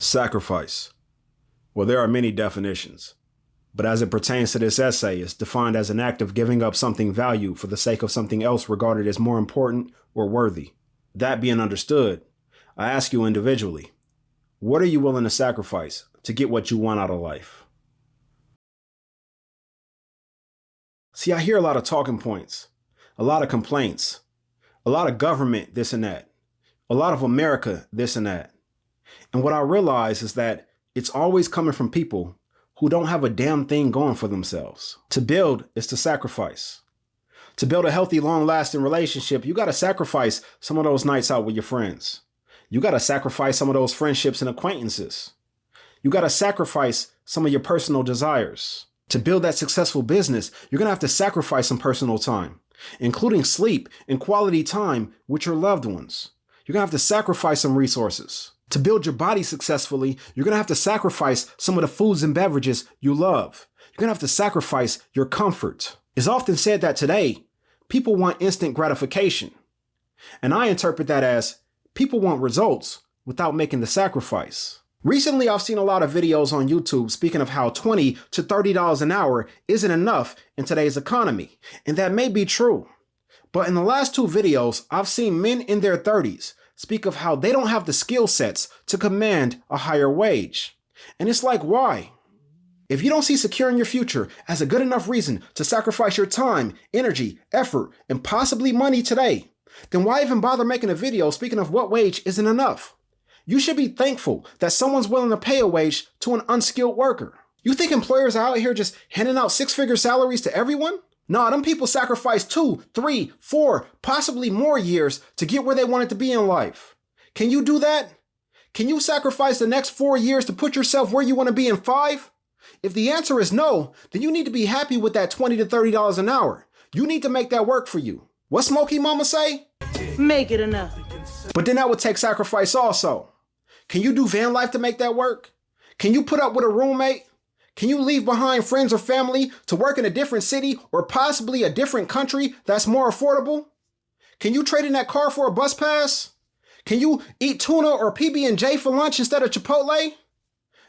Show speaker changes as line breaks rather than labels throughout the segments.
Sacrifice. Well, there are many definitions, but as it pertains to this essay, it's defined as an act of giving up something valued for the sake of something else regarded as more important or worthy. That being understood, I ask you individually, what are you willing to sacrifice to get what you want out of life? See, I hear a lot of talking points, a lot of complaints, a lot of government this and that, a lot of America this and that. And what I realize is that it's always coming from people who don't have a damn thing going for themselves. To build is to sacrifice. To build a healthy, long-lasting relationship, you got to sacrifice some of those nights out with your friends. You got to sacrifice some of those friendships and acquaintances. You got to sacrifice some of your personal desires. To build that successful business, you're going to have to sacrifice some personal time, including sleep and quality time with your loved ones. You're going to have to sacrifice some resources. To build your body successfully, you're going to have to sacrifice some of the foods and beverages you love. You're going to have to sacrifice your comfort. It's often said that today, people want instant gratification. And I interpret that as people want results without making the sacrifice. Recently, I've seen a lot of videos on YouTube speaking of how $20 to $30 an hour isn't enough in today's economy. And that may be true. But in the last two videos, I've seen men in their 30s speak of how they don't have the skill sets to command a higher wage. And it's like, why? If you don't see securing your future as a good enough reason to sacrifice your time, energy, effort, and possibly money today, then why even bother making a video speaking of what wage isn't enough? You should be thankful that someone's willing to pay a wage to an unskilled worker. You think employers are out here just handing out six-figure salaries to everyone? Nah, them people sacrifice 2, 3, 4, possibly more years to get where they wanted to be in life. Can you do that? Can you sacrifice the next 4 years to put yourself where you want to be in 5? If the answer is no, then you need to be happy with that $20 to $30 an hour. You need to make that work for you. What Smokey Mama say?
Make it enough.
But then that would take sacrifice also. Can you do van life to make that work? Can you put up with a roommate? Can you leave behind friends or family to work in a different city or possibly a different country that's more affordable? Can you trade in that car for a bus pass? Can you eat tuna or PB&J for lunch instead of Chipotle?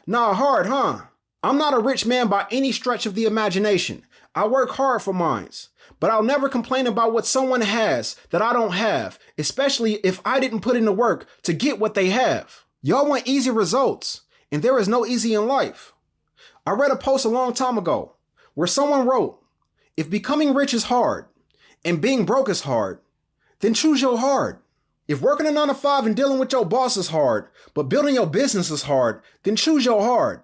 Nah, hard, huh? I'm not a rich man by any stretch of the imagination. I work hard for mines, but I'll never complain about what someone has that I don't have, especially if I didn't put in the work to get what they have. Y'all want easy results, and there is no easy in life. I read a post a long time ago where someone wrote, if becoming rich is hard and being broke is hard, then choose your hard. If working a 9 to 5 and dealing with your boss is hard, but building your business is hard, then choose your hard.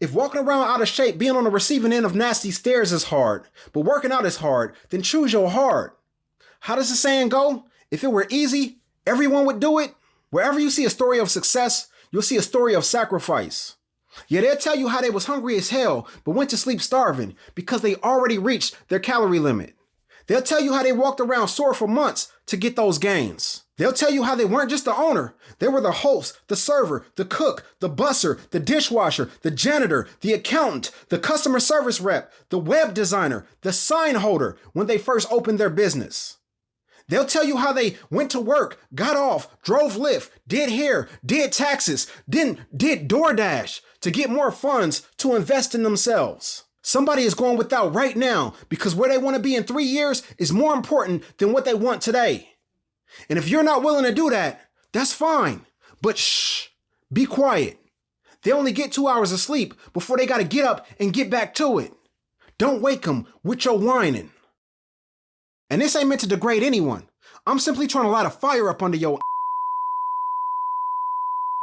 If walking around out of shape, being on the receiving end of nasty stares is hard, but working out is hard, then choose your hard. How does the saying go? If it were easy, everyone would do it. Wherever you see a story of success, you'll see a story of sacrifice. Yeah, they'll tell you how they was hungry as hell, but went to sleep starving because they already reached their calorie limit. They'll tell you how they walked around sore for months to get those gains. They'll tell you how they weren't just the owner. They were the host, the server, the cook, the busser, the dishwasher, the janitor, the accountant, the customer service rep, the web designer, the sign holder when they first opened their business. They'll tell you how they went to work, got off, drove Lyft, did hair, did taxes, then did DoorDash to get more funds to invest in themselves. Somebody is going without right now because where they want to be in 3 years is more important than what they want today. And if you're not willing to do that, that's fine. But shh, be quiet. They only get 2 hours of sleep before they got to get up and get back to it. Don't wake them with your whining. And this ain't meant to degrade anyone. I'm simply trying to light a fire up under your